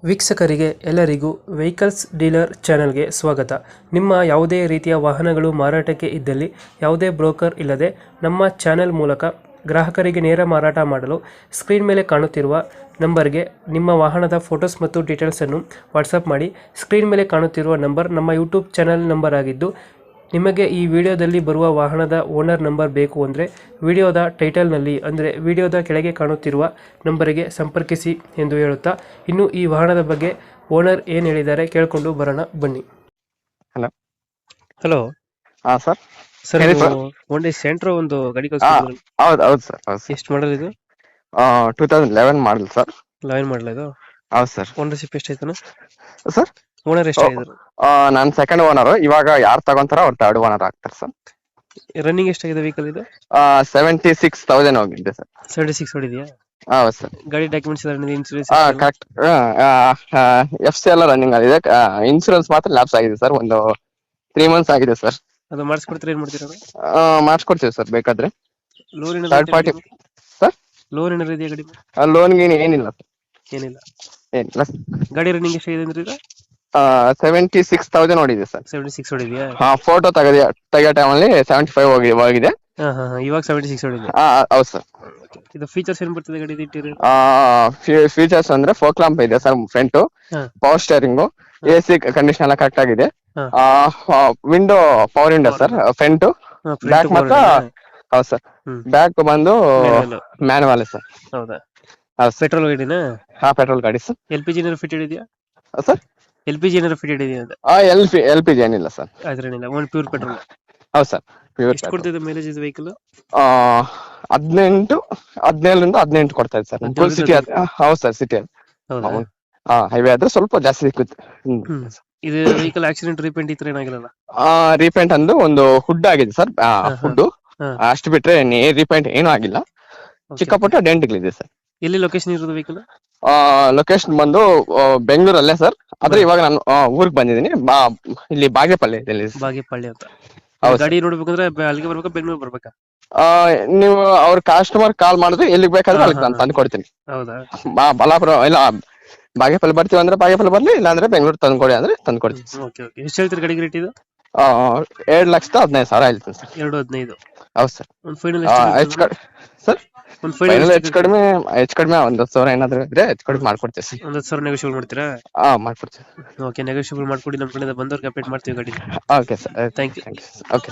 ವೀಕ್ಷಕರಿಗೆ ಎಲ್ಲರಿಗೂ vehicles dealer ಚಾನೆಲ್ಗೆ ಸ್ವಾಗತ. ನಿಮ್ಮ ಯಾವುದೇ ರೀತಿಯ ವಾಹನಗಳು ಮಾರಾಟಕ್ಕೆ ಇದ್ದಲ್ಲಿ ಯಾವುದೇ ಬ್ರೋಕರ್ ಇಲ್ಲದೆ ನಮ್ಮ ಚಾನೆಲ್ ಮೂಲಕ ಗ್ರಾಹಕರಿಗೆ ನೇರ ಮಾರಾಟ ಮಾಡಲು ಸ್ಕ್ರೀನ್ ಮೇಲೆ ಕಾಣುತ್ತಿರುವ ನಂಬರ್ಗೆ ನಿಮ್ಮ ವಾಹನದ ಫೋಟೋಸ್ ಮತ್ತು ಡೀಟೇಲ್ಸನ್ನು ವಾಟ್ಸಪ್ ಮಾಡಿ. ಸ್ಕ್ರೀನ್ ಮೇಲೆ ಕಾಣುತ್ತಿರುವ ನಂಬರ್ ನಮ್ಮ ಯೂಟ್ಯೂಬ್ ಚಾನೆಲ್ ನಂಬರ್ ಆಗಿದ್ದು, ನಿಮಗೆ ಈ ವಿಡಿಯೋದಲ್ಲಿ ಬರುವ ವಾಹನದ ಓನರ್ ನಂಬರ್ ಬೇಕು ಅಂದರೆ ವಿಡಿಯೋದ ಟೈಟಲ್ನಲ್ಲಿ ಅಂದರೆ ವಿಡಿಯೋದ ಕೆಳಗೆ ಕಾಣುತ್ತಿರುವ ನಂಬರಿಗೆ ಸಂಪರ್ಕಿಸಿ ಎಂದು ಹೇಳುತ್ತಾ, ಇನ್ನು ಈ ವಾಹನದ ಬಗ್ಗೆ ಓನರ್ ಏನು ಹೇಳಿದ್ದಾರೆ ಕೇಳಿಕೊಂಡು ಬರೋಣ ಬನ್ನಿ. ಹಲೋ. ಹಲೋ ಹಾ ಸರ್. ಸರ್, ಹೇಳಿ ಸರ್. ಒನ್ ಡೇ ಸೆಂಟ್ರೋ ಒಂದು ಗಾಡಿ ಹಾ ಕಳಿಸ್ಕೊಡಿದ್ರಲ್ಲ, ಹೌದು ಸರ್. ಹೌದು ಸರ್. ಎಷ್ಟು ಮಾಡಲ್ ಇದು? 2011 ಮಾಡಲ್ ಸರ್. 11 ಮಾಡಲ ಇದು? ಹೌದು ಸರ್. ಓನರ್ಶಿಪ್ ಎಷ್ಟಾಯ್ತಾನ ಸರ್, ಓನರ್ ಎಷ್ಟಾಗಿದ್ರು? ನಾನು ಸೆಕೆಂಡ್ ಓನರ್. ಇವಾಗ ಯಾರು ತಗೊಂತಾರ ಅವ್ರು ಥರ್ಡ್ ಓನರ್ ಆಗ್ತಾರೆ ಸರ್. ರನ್ನಿಂಗ್ ಎಷ್ಟಾಗಿದೆ ವೆಹಿಕಲ್ ಇದು? 76,000 ಹೋಗಿದೆ ಸರ್. 76 ಹೊಡಿದೆಯಾ? ಹೌದು ಸರ್. ಗಾಡಿ ಡಾಕ್ಯುಮೆಂಟ್ಸ್ ಎಲ್ಲ ಇನ್ಶೂರೆನ್ಸ್ ಕರೆಕ್ಟ್. FC ಎಲ್ಲ ರನ್ನಿಂಗ್ ಆಗಿದೆ. ಇನ್ಸೂರೆನ್ಸ್ ಮಾತ್ರ ಲ್ಯಾಪ್ಸ್ ಆಗಿದೆ ಸರ್. ಒಂದು 3 months ಆಗಿದೆ ಸರ್. ಅದು ಮಾಡಿಸ್ಕೊಡ್ತೀರಾ? ಏನು ಮಾಡ್ತೀರಾ? ಮಾಡಿಸ್ಕೊಡ್ತೀವಿ ಸರ್ ಬೇಕಾದ್ರೆ. Loan third party sir. Loan ಏನಾರು ಇದೆಯಾ ಗಾಡಿ? ಲೋನ್ ಗೀನ್ ಏನಿಲ್ಲ ಸರ್. ಏನಿಲ್ಲ. ಏನಿಲ್ಲ ಸರ್. ಗಾಡಿ ರನ್ನಿಂಗ್ ಎಷ್ಟಾಗಿದೆ ಅಂದ್ರೆ ಇದು? 76,000 ನೋಡಿದೆ ಸರ್. 76 ಹೊಡಿದೆಯಾ? ಫೋಟೋ ತೆಗಿಯೋ ಟೈಮಲ್ಲಿ 75 ಹೋಗಿದೆ. ಇವಾಗ 76 ಹೊಡಿದೆ. ಹೌದು ಸರ್. ಇದು ಫೀಚರ್ಸ್ ಏನ್ ಬರ್ತದೆ ಗಾಡಿ ಇಂಟೀರಿಯರ್? ಫೀಚರ್ಸ್ ಅಂದ್ರೆ ಫೋಕ್ ಲ್ಯಾಂಪ್ ಇದೆ sir front, power steering, AC condition ಎಲ್ಲ ಕರೆಕ್ಟ್ ಆಗಿದೆ. Window power window sir front. Back ಮಾತ್ರ ಹೌದು ಸರ್. ಬ್ಯಾಕ್ ಬಂದು ಮ್ಯಾನುವಲ್ ಸರ್. ಹೌದಾ? ಹೌದು ಸರ್. ಪೆಟ್ರೋಲ್ ಗಾಡಿನಾ? ಪೆಟ್ರೋಲ್ ಗಾಡಿ ಸರ್. LPG ಏನಾರು ಫಿಟೆಡ್ ಇದೆಯಾ ಸರ್? LPG ಏನಾರು ಫಿಟೆಡ್ ಇದೆಯಾ ಅಂತ? LPG ಏನಿಲ್ಲ ಸರ್. ಅದ್ರೇನಿಲ್ಲ, ಒಂದು ಪ್ಯೂರ್ ಪೆಟ್ರೋಲ್. ಹೌದು ಸರ್. ಎಷ್ಟು ಕೊಡ್ತಿದೆ ಮೈಲೇಜ್ ಇದು ವೆಹಿಕಲ್? 17 ಕೊಡ್ತಾ ಇದೆ ಸರ್. Full city. ಹೌದು ಸರ್, ಸಿಟಿ. ಹೌದಾ? ಹೈವೇ ಆದ್ರೆ ಸ್ವಲ್ಪ ಜಾಸ್ತಿ ಸಿಕ್ಕುತ್ತೆ. ಇದು ವೆಹಿಕಲ್ ಆಕ್ಸಿಡೆಂಟ್ ರೀಪೇಂಟ್ ಈ ತರ ಏನಾಗಿಲ್ಲ? ರೀಪೇಂಟ್ ಅಂದು ಒಂದು ಹುಡ್ ಆಗಿದೆ ಸರ್. ಹುಡ್ ಅಷ್ಟು ಬಿಟ್ರೆ ರೀಪೇಂಟ್ ಏನೂ ಆಗಿಲ್ಲ. ಚಿಕ್ಕ ಪುಟ್ಟ ಡೆಂಟ್ಗಳಿದೆ ಸರ್. ಎಲ್ಲಿ ಲೊಕೇಶನ್ ಇರೋದು ವೆಹಿಕಲ್? ಲೊಕೇಶನ್ ಬಂದು ಬೆಂಗಳೂರಲ್ಲೇ ಸರ್. ಆದ್ರೆ ಇವಾಗ ನಾನು ಊರಿಗೆ ಬಂದಿದ್ದೀನಿ. ಇಲ್ಲಿ ಬಾಗೇಪಲ್ಲಿ. ಬಾಗೇಪಳ್ಳಿ ಅಂತ. ಹೌದು. ಗಾಡಿ ನೋಡ್ಬೇಕಂದ್ರೆ ಅಲ್ಲಿಗೆ ಬರ್ಬೇಕಾ, ಬೆಂಗಳೂರು ಬರ್ಬೇಕಾ? ನೀವು ಅವ್ರ ಕಸ್ಟಮರ್ ಕಾಲ್ ಮಾಡಿದ್ರೆ ಎಲ್ಲಿಗೆ ಬೇಕಾದ್ರೆ ಅಲ್ಲಿಗೆ ನಾನು ತಂದು ಕೊಡ್ತೀನಿ. ಹೌದಾ? ಬಳ್ಳಾಪುರ ಇಲ್ಲ ಬಾಗೇಪಲ್ಲಿ ಬರ್ತೀವಿ ಅಂದ್ರೆ ಬಾಗೇಪಲ್ಲಿ ಬರ್ಲಿ, ಇಲ್ಲ ಅಂದ್ರೆ ಬೆಂಗಳೂರು ತಂದು ಕೊಡಿ ಅಂದ್ರೆ ತಂದು ಕೊಡ್ತೀನಿ. Okay okay. ಎಷ್ಟು ಹೇಳ್ತೀರಿ ಗಾಡಿಗೆ ರೇಟ್ ಇದು? 2,15,000 ಹೇಳ್ತೀನಿ ಸರ್. 2,15,000. ಹೌದು ಸರ್. ಒಂದು ಫೈನಲ್ ಸರ್, ಫೈನಲ್ ಹೆಚ್ಚು ಕಡಿಮೆ ಒಂದು 10,000 ಏನಾದ್ರು ಇದ್ರೆ ಹೆಚ್ಚು ಕಡಿಮೆ ಮಾಡ್ಕೊಡ್ತೀವಿ ಸರ್. 1,10,000 ನೆಗೋಷಿಯೇಟ್ ಮಾಡ್ತೀರಾ? ಮಾಡ್ಕೊಡ್ತೀವಿ. ಓಕೆ, ನೆಗೋಷಿಯೇಟ್ ಮಾಡ್ಕೊಡಿ. ನಮ್ಮ ಕಡೆಯಿಂದ ಬಂದವ್ರಿಗೆ ಅಪ್ಡೇಟ್ ಮಾಡ್ತೀವಿ ಗಾಡಿ. Okay sir. Thank you. Okay.